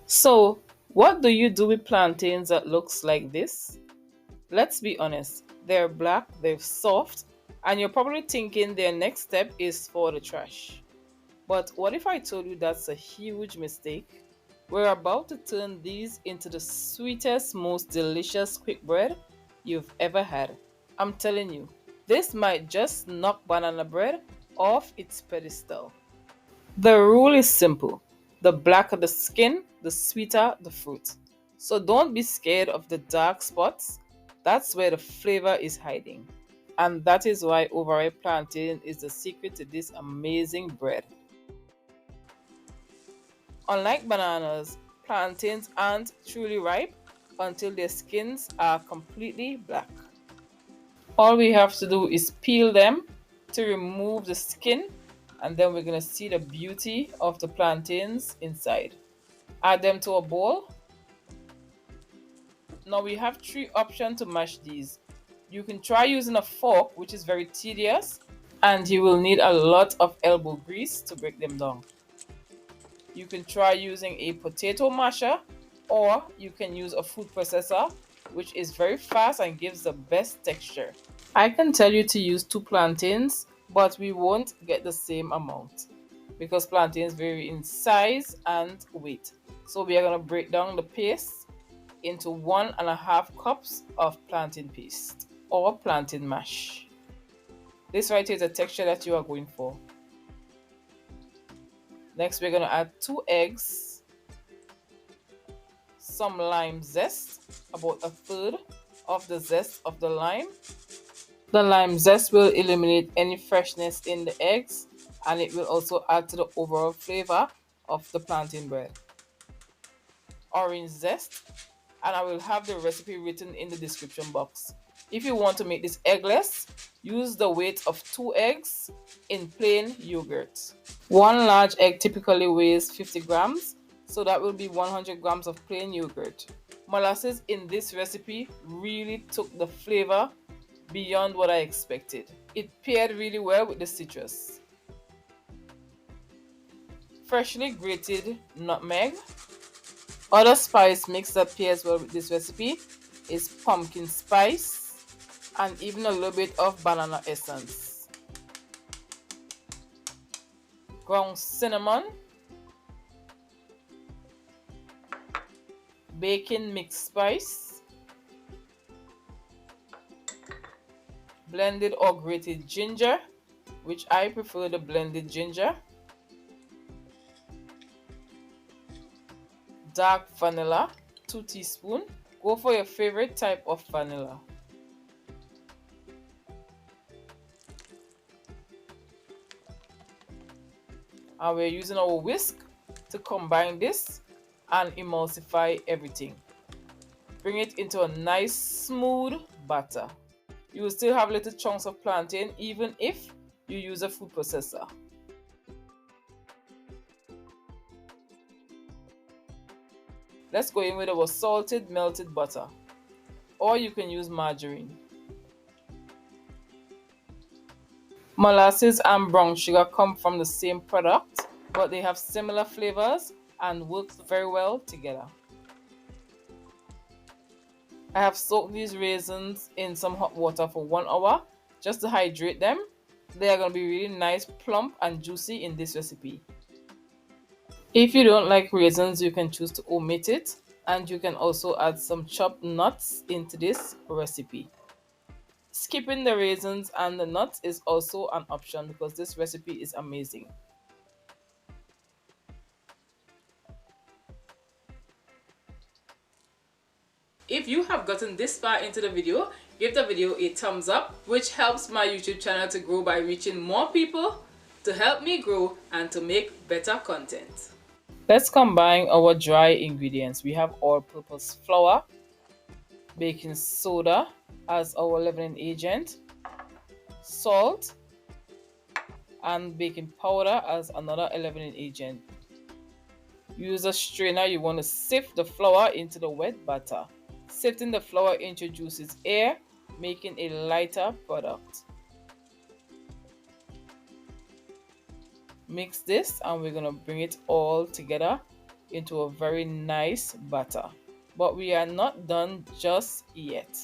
So, what do you do with plantains that looks like this? Let's be honest, they're black, they're soft, and you're probably thinking their next step is for the trash. But what if I told you that's a huge mistake? We're about to turn these into the sweetest, most delicious quick bread you've ever had. I'm telling you, this might just knock banana bread off its pedestal. The rule is simple: the blacker the skin, the sweeter the fruit. So don't be scared of the dark spots. That's where the flavor is hiding. And that is why overripe plantain is the secret to this amazing bread. Unlike bananas, plantains aren't truly ripe until their skins are completely black. All we have to do is peel them to remove the skin, and then we're going to see the beauty of the plantains inside. Add them to a bowl. Now we have three options to mash these. You can try using a fork, which is very tedious, and you will need a lot of elbow grease to break them down. You can try using a potato masher, or you can use a food processor, which is very fast and gives the best texture. I can tell you to use two plantains, but we won't get the same amount because plantains vary in size and weight. So we are going to break down the paste into 1.5 cups of plantain paste or plantain mash. This right here is the texture that you are going for. Next, we're going to add 2 eggs, some lime zest, about a third of the zest of the lime. The lime zest will eliminate any freshness in the eggs, and it will also add to the overall flavor of the plantain bread. Orange zest, and I will have the recipe written in the description box. If you want to make this eggless, use the weight of 2 eggs in plain yogurt. One large egg typically weighs 50 grams, so that will be 100 grams of plain yogurt. Molasses in this recipe really took the flavor beyond what I expected. It paired really well with the citrus. Freshly grated nutmeg. Other spice mix that pairs well with this recipe is pumpkin spice and even a little bit of banana essence. Ground cinnamon, baking mixed spice, blended or grated ginger, which I prefer the blended ginger, dark vanilla, 2 teaspoons. Go for your favorite type of vanilla. And we're using our whisk to combine this and emulsify everything. Bring it into a nice smooth batter. You will still have little chunks of plantain even if you use a food processor. Let's go in with our salted melted butter, or you can use margarine. Molasses and brown sugar come from the same product, but they have similar flavors and work very well together. I have soaked these raisins in some hot water for 1 hour just to hydrate them. They are going to be really nice, plump and juicy in this recipe. If you don't like raisins, you can choose to omit it, and you can also add some chopped nuts into this recipe. Skipping the raisins and the nuts is also an option because this recipe is amazing. If you have gotten this far into the video, give the video a thumbs up, which helps my YouTube channel to grow by reaching more people, to help me grow and to make better content. Let's combine our dry ingredients. We have all-purpose flour, baking soda as our leavening agent, salt, and baking powder as another leavening agent. Use a strainer. You want to sift the flour into the wet batter. Sifting the flour introduces air, making a lighter product. Mix this and we're going to bring it all together into a very nice batter. But we are not done just yet.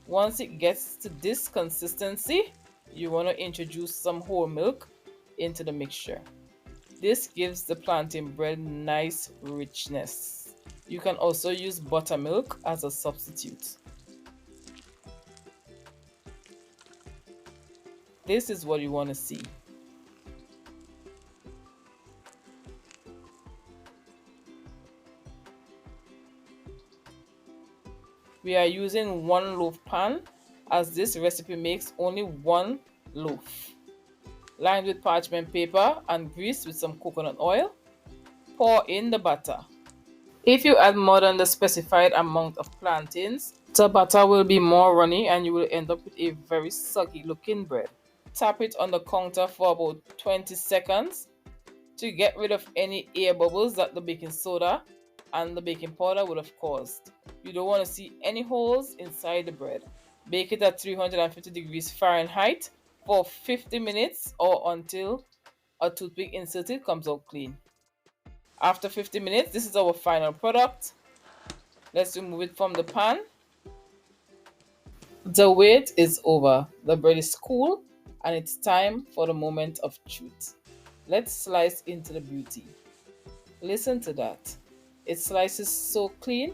Once it gets to this consistency, you want to introduce some whole milk into the mixture. This gives the plantain bread nice richness. You can also use buttermilk as a substitute. This is what you want to see. We are using 1 loaf pan as this recipe makes only 1 loaf. Lined with parchment paper and greased with some coconut oil, pour in the batter. If you add more than the specified amount of plantains, the batter will be more runny and you will end up with a very soggy looking bread. Tap it on the counter for about 20 seconds to get rid of any air bubbles that the baking soda and the baking powder would have caused. You don't want to see any holes inside the bread. Bake it at 350 degrees Fahrenheit for 50 minutes or until a toothpick inserted comes out clean. After 50 minutes, this is our final product. Let's remove it from the pan. The wait is over. The bread is cool and it's time for the moment of truth. Let's slice into the beauty. Listen to that. It slices so clean.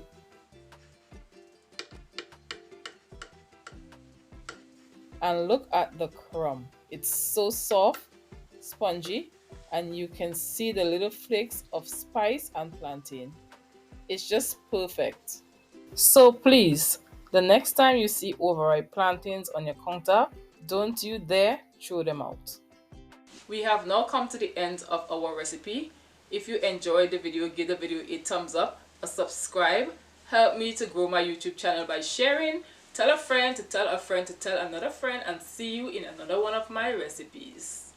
And look at the crumb. It's so soft, spongy, and you can see the little flakes of spice and plantain. It's just perfect. So please, the next time you see overripe plantains on your counter, don't you dare throw them out. We have now come to the end of our recipe. If you enjoyed the video, give the video a thumbs up, a subscribe. Help me to grow my YouTube channel by sharing. Tell a friend to tell a friend to tell another friend, and see you in another one of my recipes.